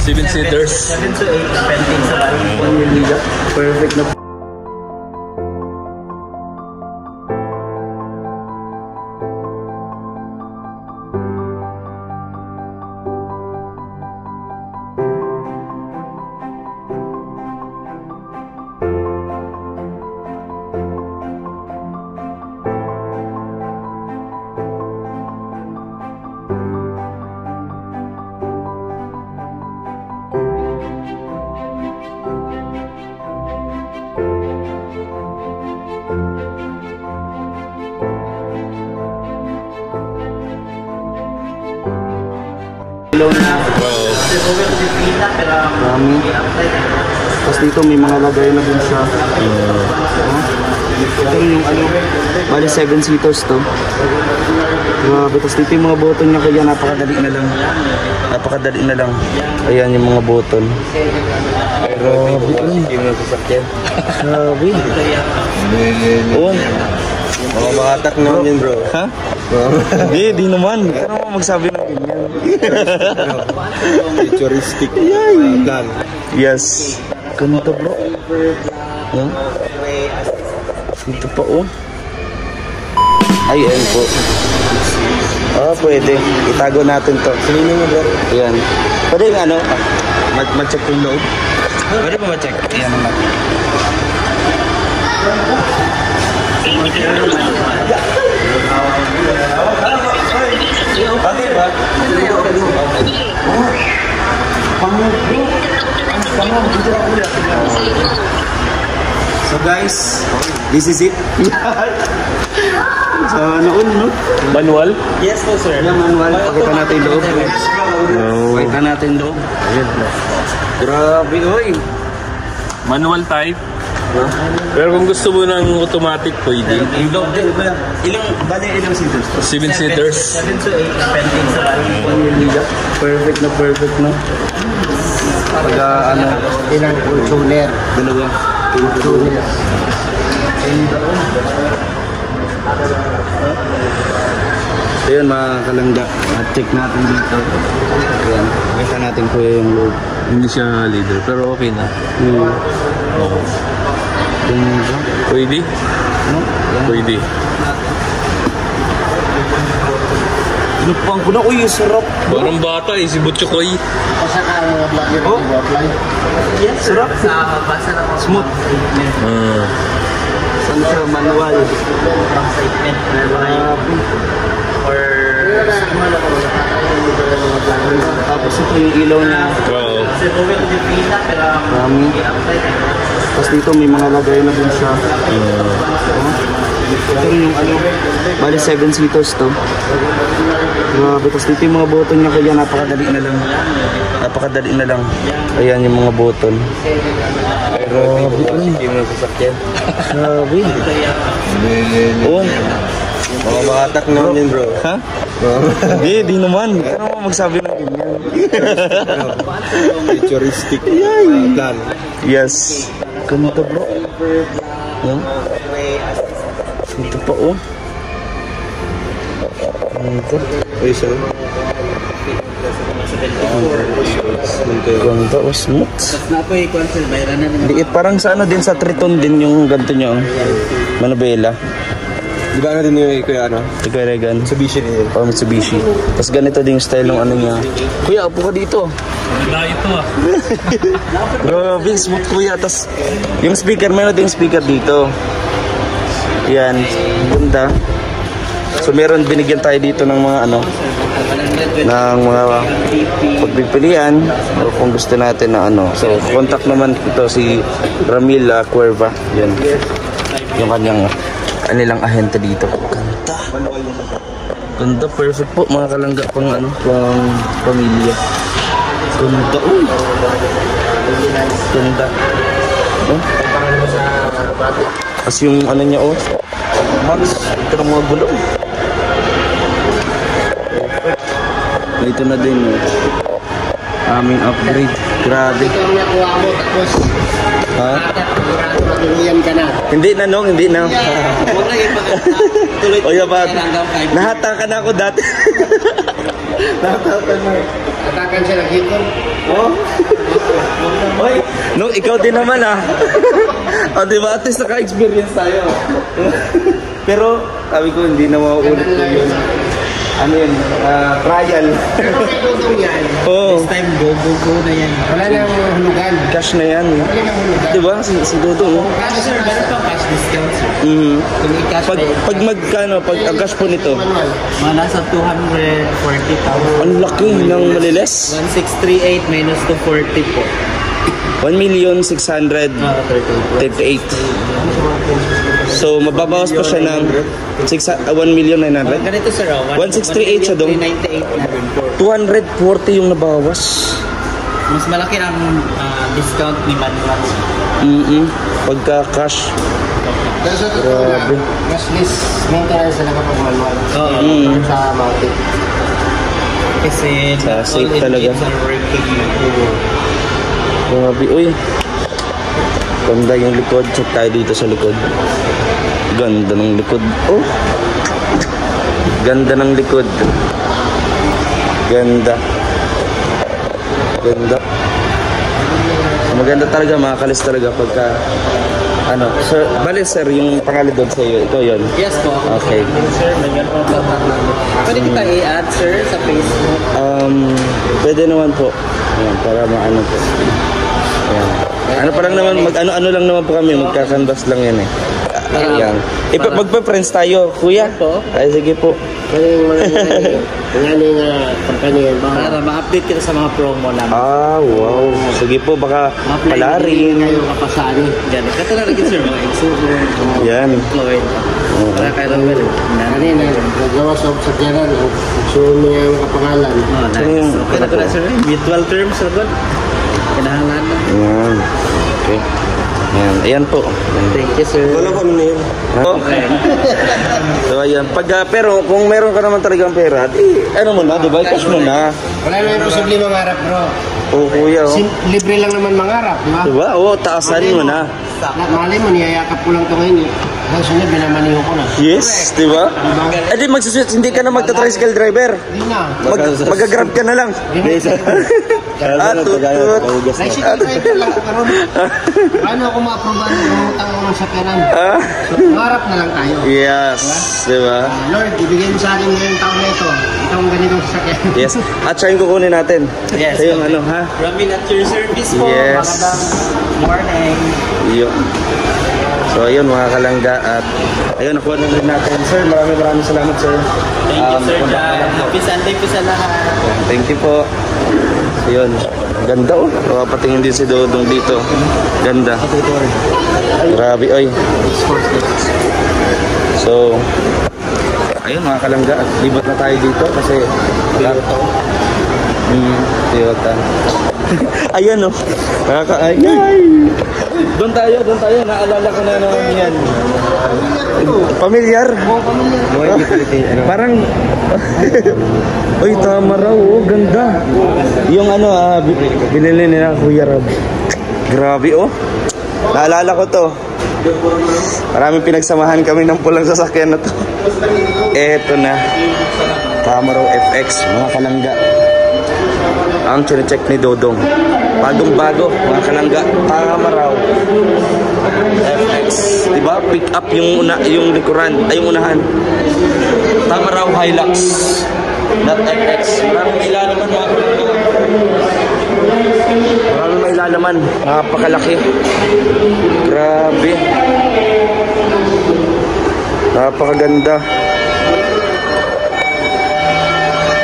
7-seaters. 7 to 8 depending sa pamilya. Perfect na. Marami. Tapos dito may mga lagay na din siya. Ito yung ano, bali 7-seaters to. Grabe. Tapos dito yung mga button niya, kaya napakadali na lang. Napakadali na lang. Ayan yung mga button. Grabe. Grabe. Oo. Mga makatak naman yun, bro. Ha? Di naman. Ano mo magsabi ng ganyan? Futuristic plan. Yes. Ganito, bro. Huh? Dito pa, oh. Ay, ayun po. Pwede. Itago natin to. Sinino mo, bro? Ayan. Pwede yung ano? Ma-check yung loob. Pwede ba ma-check? Ayan naman. So guys, this is it. So noon, no? Manual? Yes po, sir. Yeah, manual. Pakita natin yung loob. Pakita natin yung loob. Grabe, oy. Manual type? Pero kung gusto mo ng automatic, pwede. Ilang seaters? 7-seaters. 7 to 8 depending sa pamilya. Perfect na perfect, no? Pagka ano, ilang tuner. Dalawa. Tuner. So yun mga kalangga, check natin dito. Ayan, kita natin po yung loob. Hindi siya leader, pero okay na. Pwede? No? Pwede. Lupang ko na, uy, sarap. Parang bata eh, si Butchokoy. Oh, sarap. Smooth. Saan siya manual? Tapos ito yung ilaw niya. Wow. Marami. Tapos dito may mga lagay na din siya. Ito yung ano, bali 7-seaters to. Grabe. Tapos dito yung mga button niya, kaya napakadali na lang. Napakadali na lang. Ayan yung mga button. Grabe. Grabe. Oo. Mga makatak naman yun, bro. Ha? Di naman. Ano mo magsabi ng ganyan? Futuristic plan. Yes. Ganito, bro. Huh? Ito pa, oh. Ganito. Uy, sir. Ganito, oh, smooth. Liit, parang sa ano din, sa Triton din yung ganito niya, oh. Manobela. Di ba ano din yung kuya ano? Kuya Regan. Mitsubishi din. Oh, Mitsubishi. Tapos ganito din yung style ng ano niya. Kuya, upo ka dito. Wala ito ah. Grabe, smooth kuya. Tapos yung speaker, meron din yung speaker dito. Yan, ganda. So meron, binigyan tayo dito ng mga ano, ng mga pagpipilian o kung gusto natin na ano. So contact naman ito si Ramil Cuerva. Yan. Yung kanyang kanilang ahente dito. Ganda. Ganda, perfect po mga kalangga pang ano, pang pamilya. Ganda. Ganda. Oh. Tapos yung ano niya, oh. Max, ito ng mga gulong. Ito na din, oh. Aming upgrade. Grabe. Ito ang nakuha mo, tapos ha? matuluyan ka na. Hindi na, no? Hindi na. Huwag na yung O, yabat. Nahatakan na ako dati. Nahatakan na. Atakan siya ng hipon. Oh. Oy, no, ikaw din naman ah. O, di ba? At least naka-experience tayo. Pero, sabi ko, hindi na mauulit ko yun. Ano yun? Trial. Pero kay Dudong yan. Oo. This time, go na yan. Wala nang hulugan. Cash na yan. Wala nang hulugan. Di ba? Si Dodo, no? Sir, meron pang cash discount, sir. Mhm. Kung i-cash Pag magkano, pag ang cash po nito, Manual. mga nasa 240,000. ang laki ng maliles. 1638 minus 240 po. 1,638. So, mababawas pa siya ng 1,900,000. Ganito, sir. 1638 siya dong. 1,398 na rin po. 240 yung nabawas. Mas malaki ang discount ni Manuel. Pagka cash. Pero sa totoo na, mas less maintenance na kapag manual. Oo. Sa mountain. Kasi Sa safe all talaga. engines are working. Grabe, uy. Ganda yung likod. Check tayo dito sa likod. Ganda ng likod. Oh. Ganda ng likod. Ganda. Ganda. Maganda talaga, makakalis talaga pagka ano. Sir, bali sir, yung pangalan doon sa iyo. Ikaw yun. Yes po. Okay. Sir, nagyan po ang pwede kita i-add, sir, sa Facebook. Pwede naman po. Ayan, para maano po. Ayan. Ano pa lang naman, ano lang naman po kami, magkakanvas lang yan eh. Ayan. Magpa-friends tayo, kuya. Ay, sige po. Ang company ba? Para ma-update kita sa mga promo namin. Ah, wow. Sige po, baka pala rin. Kayo kapasari. Yan. Ito na rin, sir, mga exuber, Yan. employed. Para kayo lang meron. Kanina, nagawa sa obsakyanan. Suon mo yung kapangalan. Oh, nice. Okay na ko na, sir. Mutual terms, sir. Kinahangan na. Ayan. Okay. Ayan. Ayan po. Thank you, sir. Wala ko ano na yun. Okay. So, ayan. Pero kung meron ka naman talagang pera, ano mo na, diba? Cash mo na. Wala na yung posible mangarap, bro. Oo, kuya. Oh. Libre lang naman mangarap, di ba? Diba? Oo, taasan mo na. Malay mo, niyayakap ko lang ito ngayon. Hanggang sunod, binamaniho ko na. Yes, diba? Eh di magsuswitch, hindi ka na magta-tricycle driver. Hindi na. Mag-grab ka na lang. Tricycle driver lang ako karoon. Paano ako ma-approvean ng utang ko ng sakyanan? So, mangarap na lang tayo. Yes, diba? Lord, ibigay mo sa akin ngayong taon na ito. Itong ganitong sasakyan. Yes. At siya yung kukunin natin. Yes. Sa yung ano, ha? Ramin at your service po. Yes. Magandang morning. Yun. So ayun mga kalangga at ayun nakuha na rin natin. Sir, maraming salamat sir. Thank you, sir. Happy Sunday po sa lahat. Thank you po. Ayun. Ganda oh. Patingin din si Dodong dito. Ganda. Grabe oy. So ayun mga kalangga at libat na tayo dito kasi Toyota. Ayan oh. Nakakaayay. Doon tayo. Naalala ko na naman yan. Pamilyar? Parang... Uy, tama raw. Oh, ganda. Yung ano, binili nila Kuya Rob. Grabe, oh. Naalala ko to. Maraming pinagsamahan kami ng pulang sasakyan na to. Eto na. Tama raw FX, mga kalangga. Ang chine-check ni Dodong. Bagong-bago, mga kalangga. Tama raw. FX. Diba? Pick up yung likuran. Ay, yung unahan. Tama raw Hilux. Not FX. Maraming mailalaman, mga kalangga. Maraming mailalaman. Napakalaki. Grabe. Napakaganda.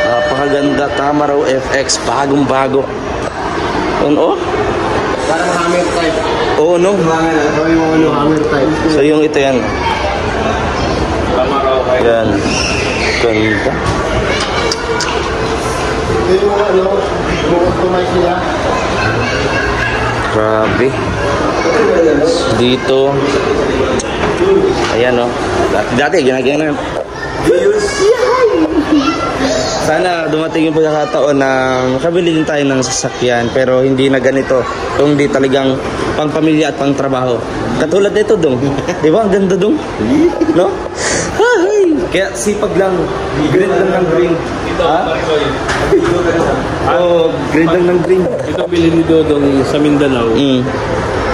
Napakaganda. Tama raw FX. Bagong-bago. Oh? Parang hammer type. Oo, no? Ito yung hammer type. So, yung ito yan. Yan. Ganda. Ito yung customize nila. Grabe. Dito. Ayan, oh. Dati, ginagawa na. Sana dumating yung pagkakataon na makabili din tayo ng sasakyan pero hindi na ganito. Kung hindi talagang pang-pamilya at pang-trabaho. Katulad nito, Dong. Di ba? Ang ganda, Dong. No? Kaya sipag lang. Green lang ng green. Ito, Marcoy. Oh, green lang ng green. Ito bilhin ni Dodong sa Mindanao.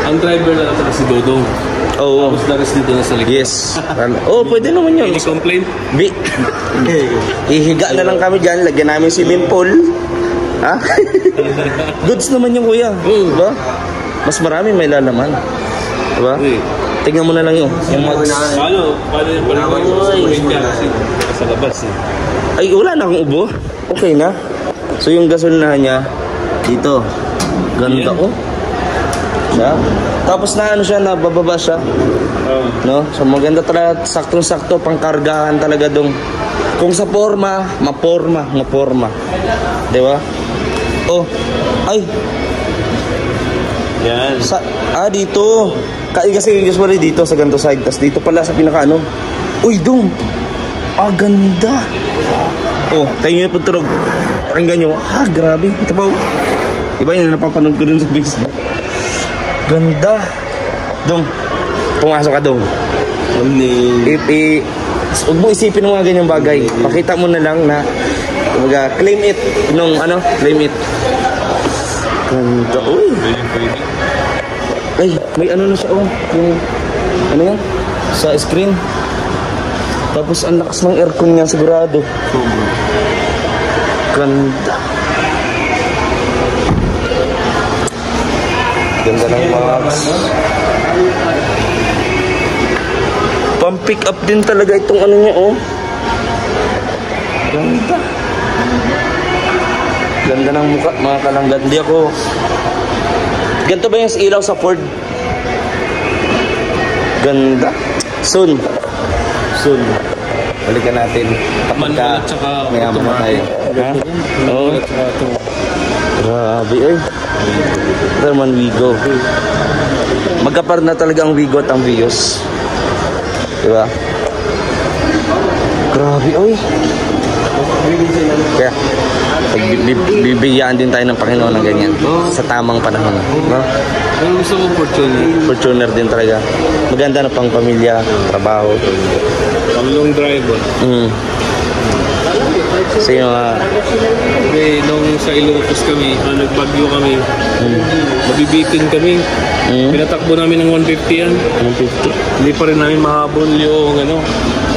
Ang driver na natin si Dodong. Oo. Tapos na-rest dito na sa likod. Yes. Oh, pwede naman yun. Any complaint? Ihiga na lang kami dyan. Lagyan namin swimming pool. Ha? Goods naman yung kuya. Diba? Mas marami may lalaman. Diba? Tingnan mo na lang yung mags. Paano yung palaman yung sumahin dyan? Kasi sa labas eh. Ay, wala na akong ubo. Okay na. So yung gasolinahan niya, dito. Ganda oh. Siya. Tapos na ano siya, nabababa siya. No? So maganda talaga, saktong-sakto, pangkargahan talaga dong. Kung sa forma, maporma. Diba? Oh, ay. Yan. Dito. Kasi usually dito sa ganito side. Tapos dito pala sa pinaka ano. Uy, dong. Ganda. Oh, tayo nyo po turog. Pakinggan nyo. Grabe. Ito pa. Iba yun, napapanood ko dun sa Facebook. Ganda. Dong. Pumasok ka, dong. Huwag mo isipin ng mga ganyang bagay. Pakita mo na lang na claim it. Claim it. Ganda. Uy. Ay, may ano na siya oh. Yung, ano yan? Sa screen. Tapos ang lakas ng aircon niya sigurado. Ganda. Ganda ng max. Pang-pick up din talaga itong ano niya oh. Ganda. Ganda ng mukha mga kalanggan. Hindi ako. Ganito ba yung ilaw sa Ford? Ganda. Soon. Balikan natin. Kapag ka mayaman na tayo. Ha? Oo. Grabe eh. Ito naman Wigo. Magkapar na talaga ang Wigo at ang Vios. Diba? Grabe oy. Kaya bibigyan din tayo ng Panginoon ng ganyan sa tamang panahon. No? Ang gusto ko Fortuner din talaga. Maganda na pang pamilya, trabaho. Pang long driver. Kasi nung sa Ilocos kami, nagbagyo kami, mabibitin kami. Pinatakbo namin ng 150 yan. 150. Hindi pa rin namin mahabol yung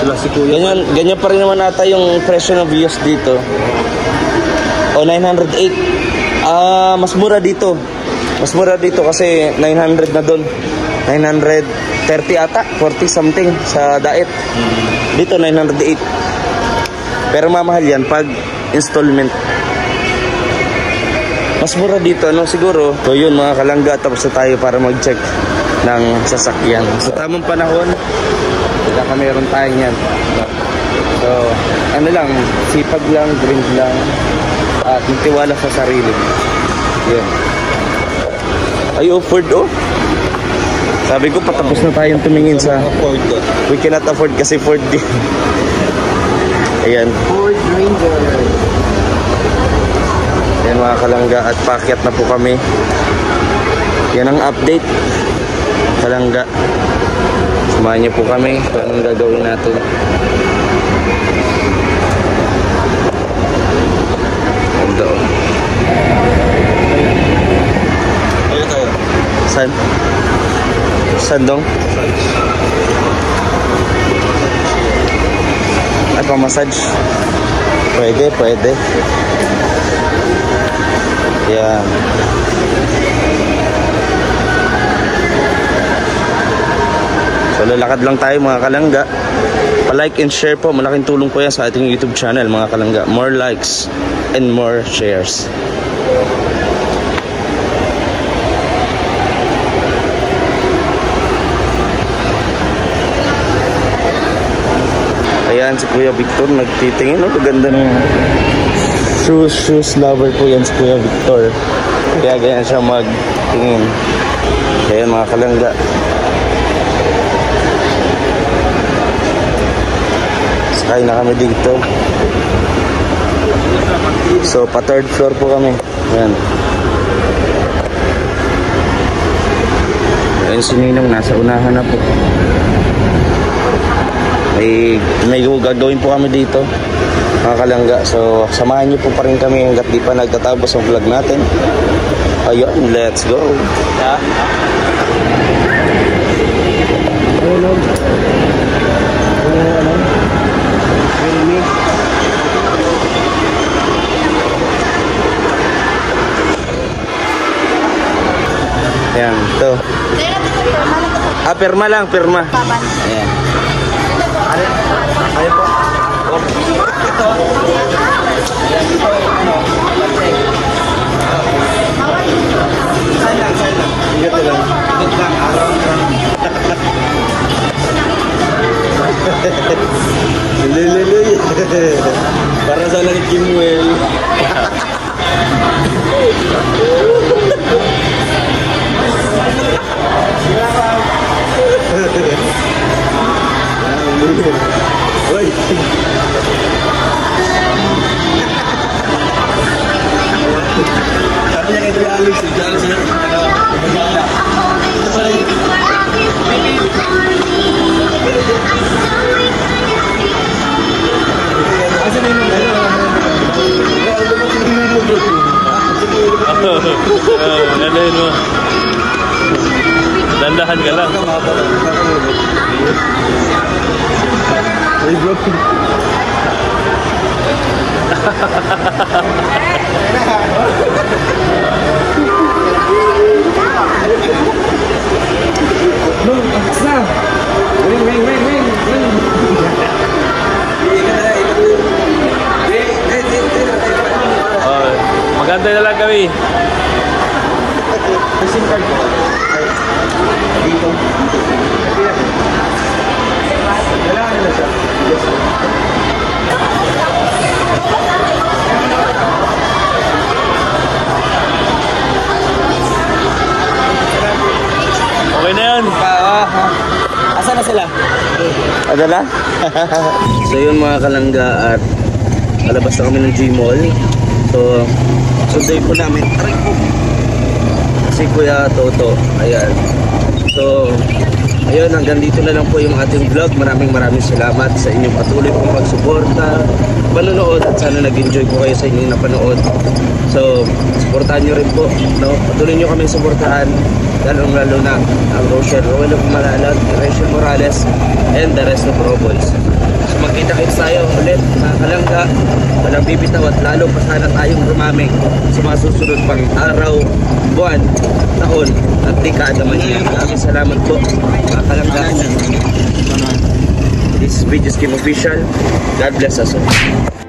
sila si Kuya. Ganyan pa rin naman ata yung presyo ng Vios dito. O 908. Mas mura dito. Mas mura dito kasi 900 na doon. 930 ata, 40 something sa Daet. Dito 908. Pero mamahal yan pag installment. Mas mura dito, siguro. So yun mga kalangga, tapos na tayo para mag-check ng sasakyan. Sa tamang panahon, meron tayo yan. So, sipag lang, grind lang, at magtiwala sa sarili. Yun. Ay, Ford oh. Sabi ko, patapos na tayong tumingin sa we cannot afford kasi Ford din. Ayan. Ford Ranger. Ayan mga kalangga, at paakyat na po kami. Yan ang update. Kalangga. Samahan niyo po kami kung anong gagawin natin. Ganda oh. Saan? Saan dong? Ay, pang-massage. Pwede. Yan. So, lalakad lang tayo mga kalangga. Pa-like and share po. Malaking tulong po yan sa ating YouTube channel mga kalangga. More likes and more shares. Ayan si Kuya Victor nagtitingin. Maganda ng shoes lover po yan si Kuya Victor. Kaya ganyan siya magtingin. Ayan mga kalangga. Sakay na kami dito. So pa third floor po kami. Ayan. Ayan si Ninong nasa unahan na po. May gagawin po kami dito. mga kalangga. So samahan niyo po pa rin kami hanggat di pa nagtatapos ang vlog natin. Ayun, let's go. Ayan, ito. Pirma lang, pirma. Ayan. Ayun po. Lululoy. Para sa langit Kimwell. Uy. Sabi niya kay Alex, Alex na Ganahin mo. Dandahan ka lang. Hey bro. Magantay na lang kami. SIM card ko. Dito. Kailangan na siya. Okay na yan. Asa na sila? Adala? So yun mga kalangga, at alabas na kami ng Gmall. So sunday po namin. Aray po! Si Kuya Toto. Ayan. So ayun, hanggang dito na lang po yung ating vlog. Maraming salamat sa inyong patuloy pong pagsuporta, panonood, at sana nag-enjoy po kayo sa inyong napanood. So suportahan nyo rin po, no? Patuloy nyo kami suportahan, lalo na ang Rochelle Rowell of Malalag, Rachel Morales, and the rest of Pro Boys. So magkita-kits tayo ulit mga kalangga. Walang bibitaw at lalo pa sana tayong rumaming sa mga susunod pang araw, buwan, taon at dekada man yan. Maraming salamat po mga kalangga. This is Videos Game Official. God bless us all.